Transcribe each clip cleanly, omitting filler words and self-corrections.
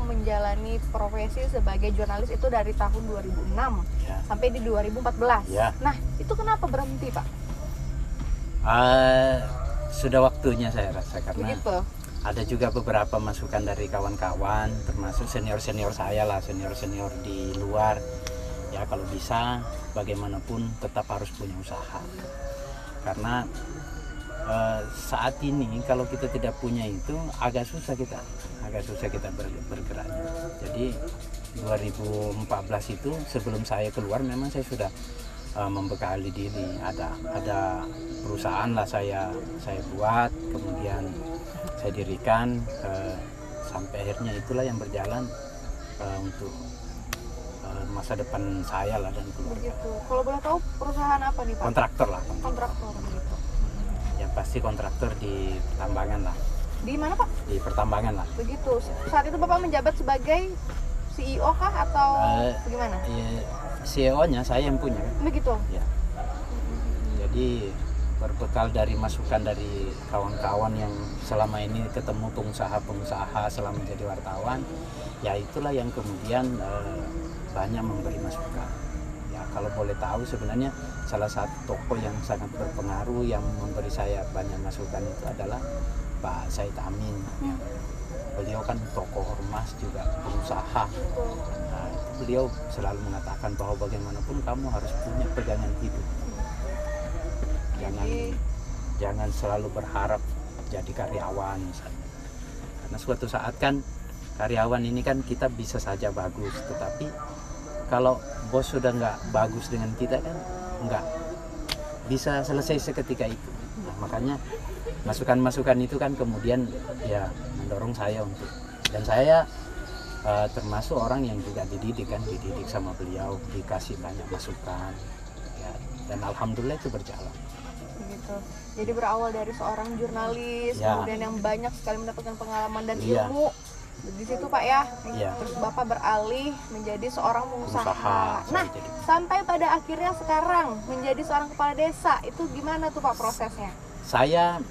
menjalani profesi sebagai jurnalis itu dari tahun 2006 Ya. sampai di 2014. Ya. Nah, itu kenapa berhenti, Pak? Sudah waktunya saya rasa, karena Begitu. ada juga beberapa masukan dari kawan-kawan, termasuk senior-senior saya lah, senior-senior di luar. Ya kalau bisa bagaimanapun tetap harus punya usaha. Karena saat ini kalau kita tidak punya itu agak susah kita bergerak. Jadi 2014 itu sebelum saya keluar memang saya sudah membekali diri. Ada perusahaan lah saya buat, kemudian saya dirikan sampai akhirnya itulah yang berjalan untuk masa depan saya lah dan keluarga. Begitu. Kalau boleh tahu perusahaan apa nih, Pak? Kontraktor lah. Kontraktor begitu. Yang pasti kontraktor di pertambangan lah. Di mana, Pak? Di pertambangan lah. Begitu. Saat itu Bapak menjabat sebagai CEO kah atau bagaimana? CEO-nya saya yang punya. Begitu. Ya. Jadi berbekal dari masukan dari kawan-kawan yang selama ini ketemu pengusaha-pengusaha selama menjadi wartawan, ya itulah yang kemudian banyak memberi masukan. Ya kalau boleh tahu sebenarnya salah satu tokoh yang sangat berpengaruh yang memberi saya banyak masukan itu adalah Pak Said Amin. Beliau kan tokoh ormas juga pengusaha. Nah, beliau selalu mengatakan bahwa bagaimanapun kamu harus punya pegangan hidup. Jangan selalu berharap jadi karyawan misalnya. Karena suatu saat kan karyawan ini kan kita bisa saja bagus, tetapi kalau bos sudah nggak bagus dengan kita kan nggak bisa selesai seketika itu. Nah, makanya masukan-masukan itu kan kemudian ya mendorong saya untuk, dan saya termasuk orang yang juga dididik sama beliau, dikasih banyak masukan ya, dan alhamdulillah itu berjalan. Begitu. Jadi berawal dari seorang jurnalis, Ya. kemudian yang banyak sekali mendapatkan pengalaman dan Iya. ilmu di situ, Pak ya. Iya. Terus Bapak beralih menjadi seorang pengusaha. Nah, Jadi sampai pada akhirnya sekarang menjadi seorang kepala desa, itu gimana tuh Pak prosesnya? saya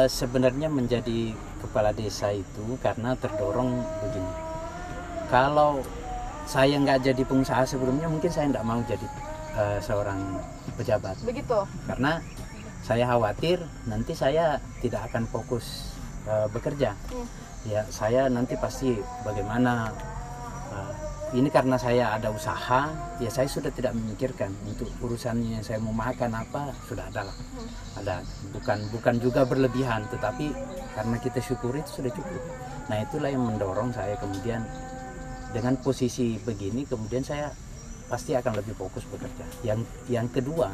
sebenarnya menjadi kepala desa itu karena terdorong begini. Kalau saya nggak jadi pengusaha sebelumnya, mungkin saya nggak mau jadi seorang pejabat. Begitu. Karena saya khawatir nanti saya tidak akan fokus bekerja. Ya saya nanti pasti bagaimana. Ini karena saya ada usaha, ya saya sudah tidak memikirkan untuk urusannya saya mau makan apa, sudah ada lah. Ada, bukan juga berlebihan, tetapi karena kita syukuri itu sudah cukup. Nah itulah yang mendorong saya kemudian dengan posisi begini, kemudian saya pasti akan lebih fokus bekerja. Yang kedua,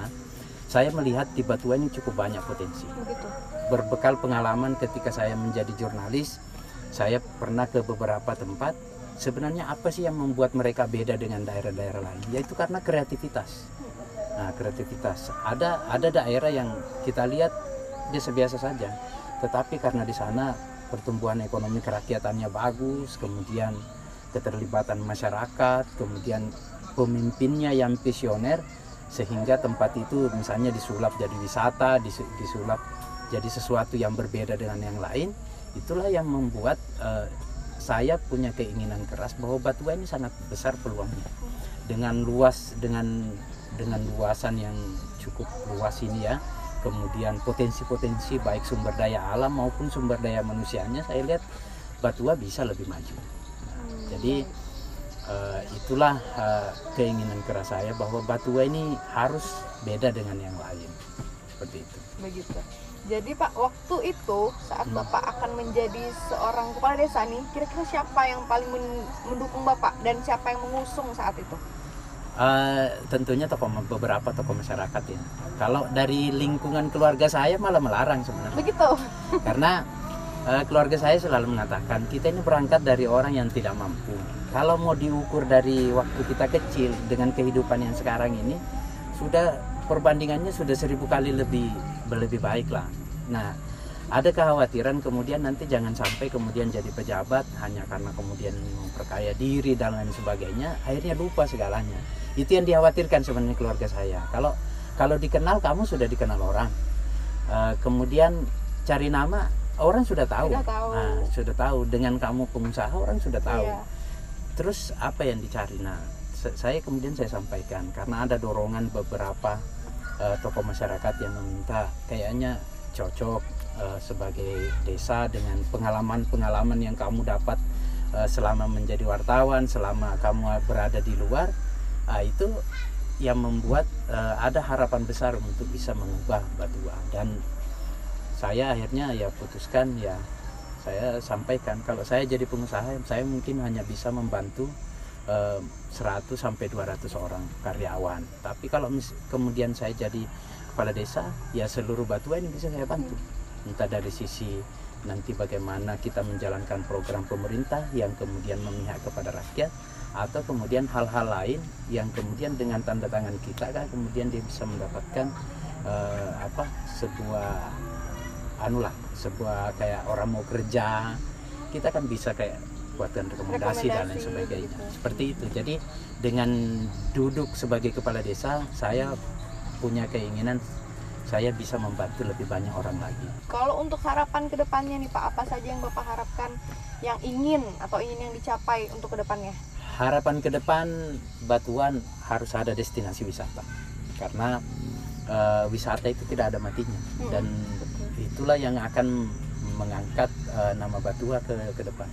saya melihat di Batua ini cukup banyak potensi. Begitu. Berbekal pengalaman ketika saya menjadi jurnalis, saya pernah ke beberapa tempat. Sebenarnya apa sih yang membuat mereka beda dengan daerah-daerah lain? Yaitu karena kreativitas. Nah, kreativitas. Ada daerah yang kita lihat dia biasa saja, tetapi karena di sana pertumbuhan ekonomi kerakyatannya bagus, kemudian keterlibatan masyarakat, kemudian pemimpinnya yang visioner, sehingga tempat itu misalnya disulap jadi wisata, disulap jadi sesuatu yang berbeda dengan yang lain. Itulah yang membuat saya punya keinginan keras bahwa Batua ini sangat besar peluangnya dengan luasan yang cukup luas ini ya, kemudian potensi-potensi baik sumber daya alam maupun sumber daya manusianya, saya lihat Batua bisa lebih maju. Jadi itulah keinginan keras saya bahwa Batua ini harus beda dengan yang lain, seperti itu. Begitu. Jadi Pak, waktu itu saat Bapak akan menjadi seorang kepala desa nih, kira-kira siapa yang paling mendukung Bapak dan siapa yang mengusung saat itu? Tentunya beberapa tokoh masyarakat ya. Kalau dari lingkungan keluarga saya malah melarang sebenarnya. Begitu. Karena keluarga saya selalu mengatakan kita ini berangkat dari orang yang tidak mampu. Kalau mau diukur dari waktu kita kecil dengan kehidupan yang sekarang ini, sudah perbandingannya sudah 1000 kali lebih baik lah. Nah, ada kekhawatiran kemudian nanti jangan sampai kemudian jadi pejabat hanya karena kemudian memperkaya diri dan lain sebagainya, akhirnya lupa segalanya. Itu yang dikhawatirkan sebenarnya keluarga saya. Kalau dikenal, kamu sudah dikenal orang. Kemudian cari nama, orang sudah tahu. Sudah tahu. Nah, sudah tahu dengan kamu pengusaha orang sudah tahu. Iya. Terus apa yang dicari? Nah, saya kemudian saya sampaikan karena ada dorongan beberapa tokoh masyarakat yang meminta kayaknya cocok sebagai desa dengan pengalaman-pengalaman yang kamu dapat selama menjadi wartawan, selama kamu berada di luar, itu yang membuat ada harapan besar untuk bisa mengubah Batua. Dan saya akhirnya ya putuskan, ya saya sampaikan kalau saya jadi pengusaha, saya mungkin hanya bisa membantu 100 sampai 200 orang karyawan. Tapi kalau kemudian saya jadi kepala desa, ya seluruh Batua ini bisa saya bantu. Entah dari sisi nanti bagaimana kita menjalankan program pemerintah yang kemudian memihak kepada rakyat, atau kemudian hal-hal lain yang kemudian dengan tanda tangan kita kan kemudian dia bisa mendapatkan sebuah kayak orang mau kerja, kita kan bisa kayak buatkan rekomendasi dan lain sebagainya gitu. Seperti itu. Jadi dengan duduk sebagai kepala desa, saya punya keinginan saya bisa membantu lebih banyak orang lagi. Kalau untuk harapan kedepannya nih Pak, apa saja yang Bapak harapkan, yang ingin yang dicapai untuk kedepannya? Harapan ke depan Batuan harus ada destinasi wisata, karena wisata itu tidak ada matinya. Dan itulah yang akan mengangkat nama Batua ke depan.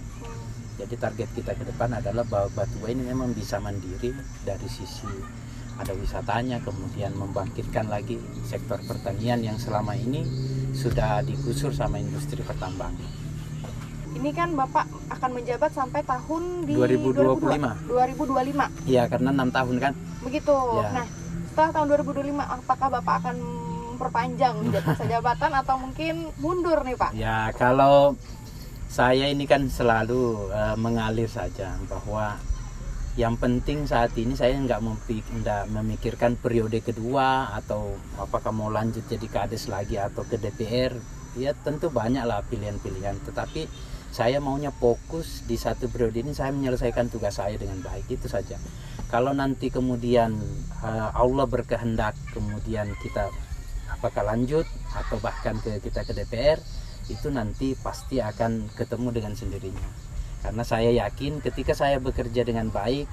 Jadi target kita ke depan adalah bahwa Batua ini memang bisa mandiri dari sisi ada wisatanya, kemudian membangkitkan lagi sektor pertanian yang selama ini sudah digusur sama industri pertambangan. Ini kan Bapak akan menjabat sampai tahun 2025. 2025. Iya, karena 6 tahun kan. Begitu. Ya. Nah, setelah tahun 2025 apakah Bapak akan memperpanjang masa jabatan atau mungkin mundur nih Pak? Ya, kalau saya ini kan selalu mengalir saja, bahwa yang penting saat ini saya nggak memikirkan periode kedua atau apakah mau lanjut jadi kades lagi atau ke DPR. Ya tentu banyaklah pilihan-pilihan, tetapi saya maunya fokus di satu periode ini saya menyelesaikan tugas saya dengan baik, itu saja. Kalau nanti kemudian Allah berkehendak kemudian kita apakah lanjut atau bahkan kita ke DPR, itu nanti pasti akan ketemu dengan sendirinya. Karena saya yakin ketika saya bekerja dengan baik,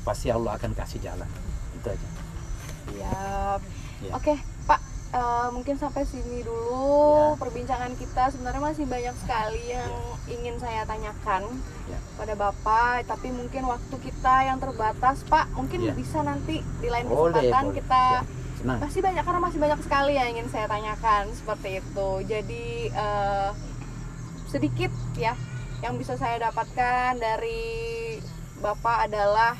pasti Allah akan kasih jalan. Itu aja. Ya. Ya. Oke Pak, mungkin sampai sini dulu Ya. perbincangan kita. Sebenarnya masih banyak sekali yang ingin saya tanyakan Ya. pada Bapak, tapi mungkin waktu kita yang terbatas Pak. Mungkin Ya. bisa nanti di lain Boleh. kesempatan kita Senang. karena masih banyak sekali yang ingin saya tanyakan seperti itu. Jadi sedikit ya yang bisa saya dapatkan dari Bapak adalah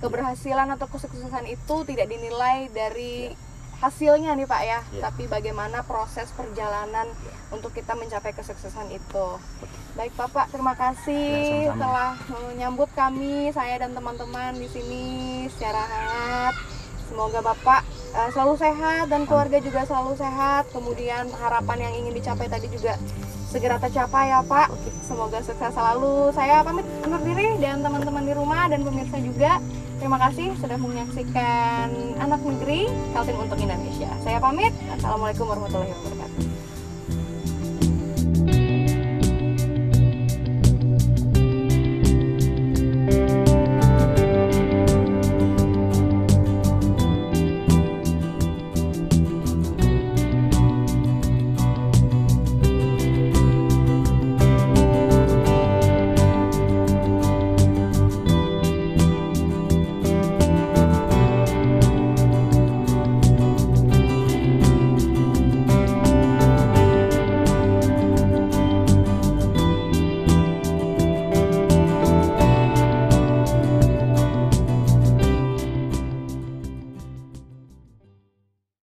keberhasilan atau kesuksesan itu tidak dinilai dari hasilnya nih Pak ya, tapi bagaimana proses perjalanan untuk kita mencapai kesuksesan itu. Baik Bapak, terima kasih telah menyambut kami, saya dan teman-teman di sini secara hangat. Semoga Bapak selalu sehat dan keluarga juga selalu sehat. Kemudian harapan yang ingin dicapai tadi juga segera tercapai ya Pak. Semoga sukses selalu. Saya pamit undur diri dan teman-teman di rumah dan pemirsa juga. Terima kasih sudah menyaksikan Anak Negeri, Kaltim untuk Indonesia. Saya pamit. Assalamualaikum warahmatullahi wabarakatuh.